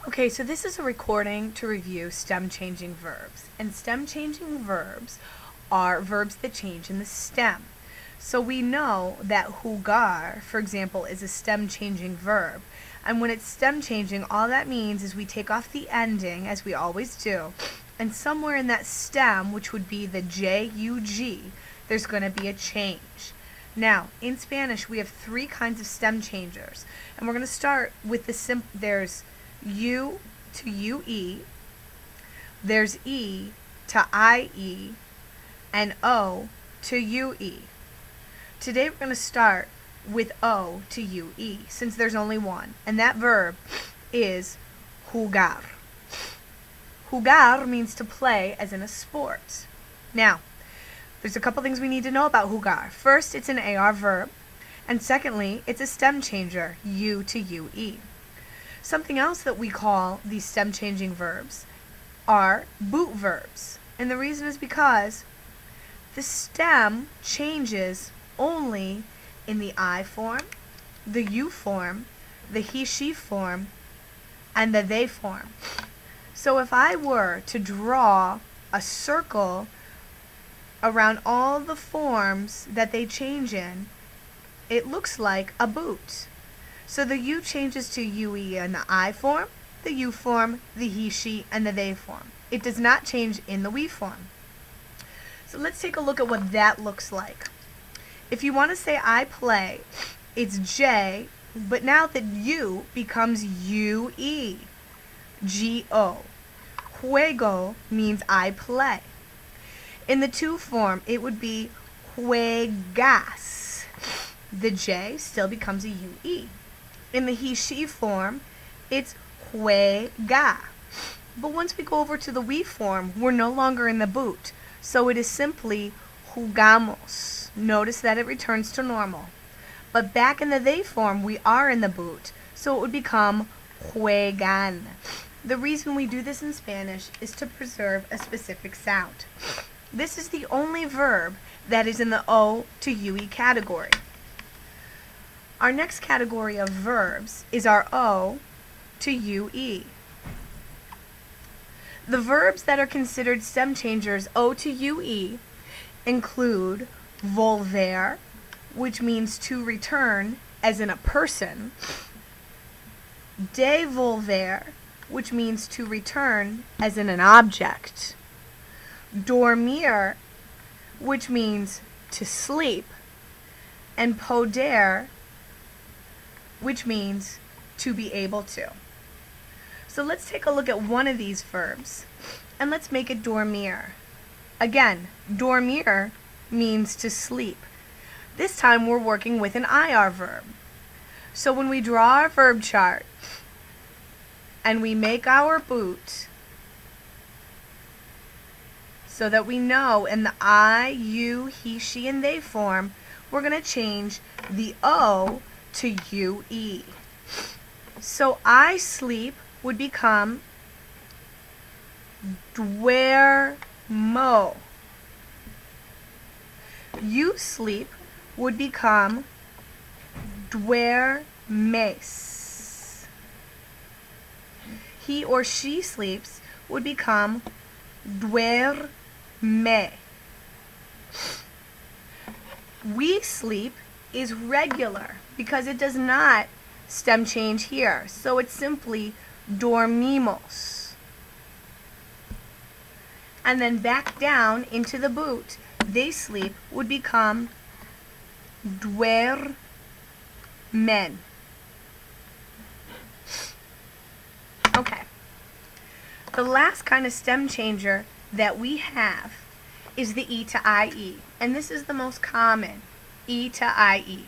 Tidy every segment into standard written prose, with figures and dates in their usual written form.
Okay, so this is a recording to review stem-changing verbs. And stem-changing verbs are verbs that change in the stem. So we know that jugar, for example, is a stem-changing verb. And when it's stem-changing, all that means is we take off the ending, as we always do, and somewhere in that stem, which would be the J-U-G, there's going to be a change. Now, in Spanish, we have three kinds of stem changers. And we're going to start with there's U to UE, there's E to IE, and O to UE. Today we're going to start with O to UE, since there's only one, and that verb is jugar. Jugar means to play, as in a sport. Now, there's a couple things we need to know about jugar. First, it's an AR verb, and secondly, it's a stem changer, U to UE. Something else that we call these stem-changing verbs are boot verbs. And the reason is because the stem changes only in the I form, the you form, the he-she form, and the they form. So if I were to draw a circle around all the forms that they change in, it looks like a boot. So the you changes to UE in the I form, the you form, the he, she, and the they form. It does not change in the we form. So let's take a look at what that looks like. If you want to say I play, it's J, but now the U becomes UE, G-O. Juego means I play. In the to form, it would be juegas. The J still becomes a UE. In the he-she form, it's juega. But once we go over to the we form, we're no longer in the boot. So it is simply jugamos. Notice that it returns to normal. But back in the they form, we are in the boot. So it would become juegan. The reason we do this in Spanish is to preserve a specific sound. This is the only verb that is in the O to UE category. Our next category of verbs is our O to UE. The verbs that are considered stem changers O to UE include volver, which means to return, as in a person, devolver, which means to return, as in an object, dormir, which means to sleep, and poder, which means to be able to. So let's take a look at one of these verbs, and let's make it dormir. Again, dormir means to sleep. This time we're working with an IR verb. So when we draw our verb chart and we make our boot so that we know in the I, you, he, she, and they form, we're going to change the O to UE. So I sleep would become duermo. You sleep would become duermes. He or she sleeps would become duerme. We sleep is regular because it does not stem change here. So it's simply dormimos. And then back down into the boot, they sleep would become duermen. Okay. The last kind of stem changer that we have is the E to IE. And this is the most common, E to IE.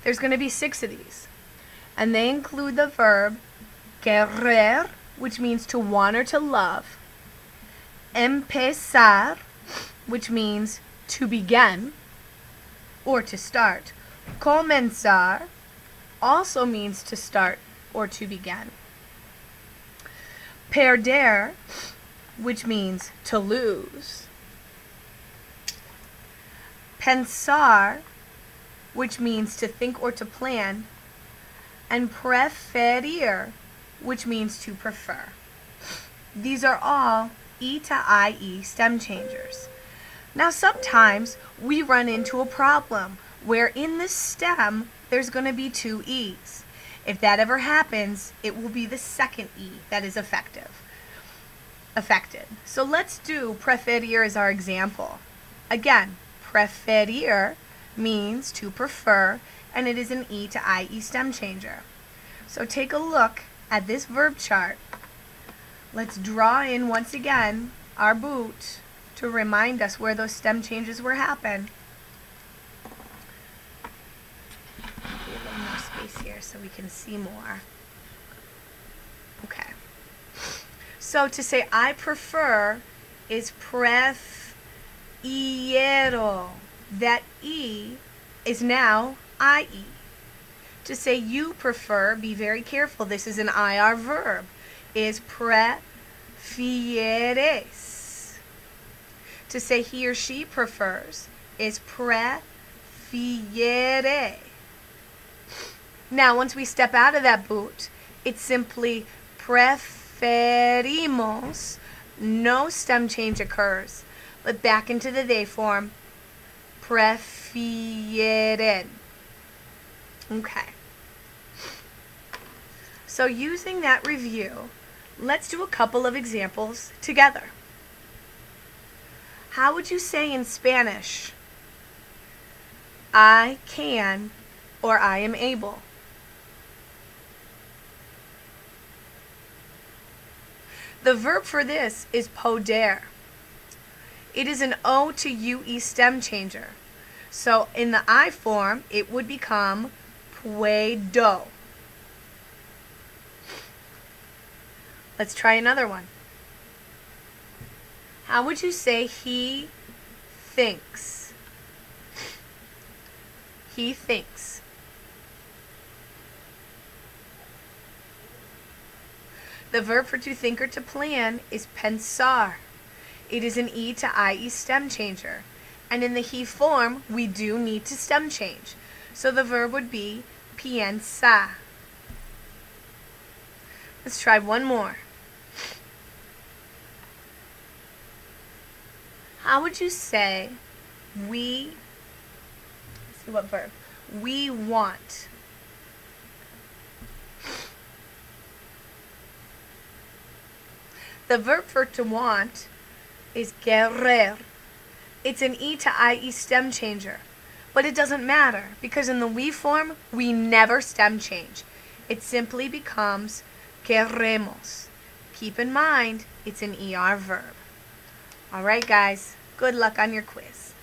There's going to be 6 of these. And they include the verb querer, which means to want or to love. Empezar, which means to begin or to start. Comenzar also means to start or to begin. Perder, which means to lose. Pensar, which means to think or to plan. And preferir, which means to prefer. These are all E to IE stem changers. Now sometimes we run into a problem where in the stem there's going to be two E's. If that ever happens, it will be the second E that is affected. So let's do preferir as our example. Again, preferir means to prefer, and it is an E to IE stem changer. So take a look at this verb chart. Let's draw in once again our boot to remind us where those stem changes were happen. A little more space here so we can see more. Okay. So to say I prefer is prefiero. That E is now IE. To say you prefer, be very careful, this is an IR verb, is prefieres. To say he or she prefers is prefiere. Now, once we step out of that boot, it's simply preferimos. No stem change occurs, but back into the they form, prefieren. Okay. So using that review, let's do a couple of examples together. How would you say in Spanish, I can or I am able? The verb for this is poder. It is an O to UE stem changer. So in the I form, it would become puedo. Let's try another one. How would you say he thinks? He thinks. The verb for to think or to plan is pensar. It is an E to IE stem changer. And in the he form, we do need to stem change. So the verb would be piensa. Let's try one more. How would you say let's see what verb, we want? The verb for to want is querer. It's an E to IE stem changer. But it doesn't matter because in the we form, we never stem change. It simply becomes queremos. Keep in mind, it's an ER verb. All right, guys, good luck on your quiz.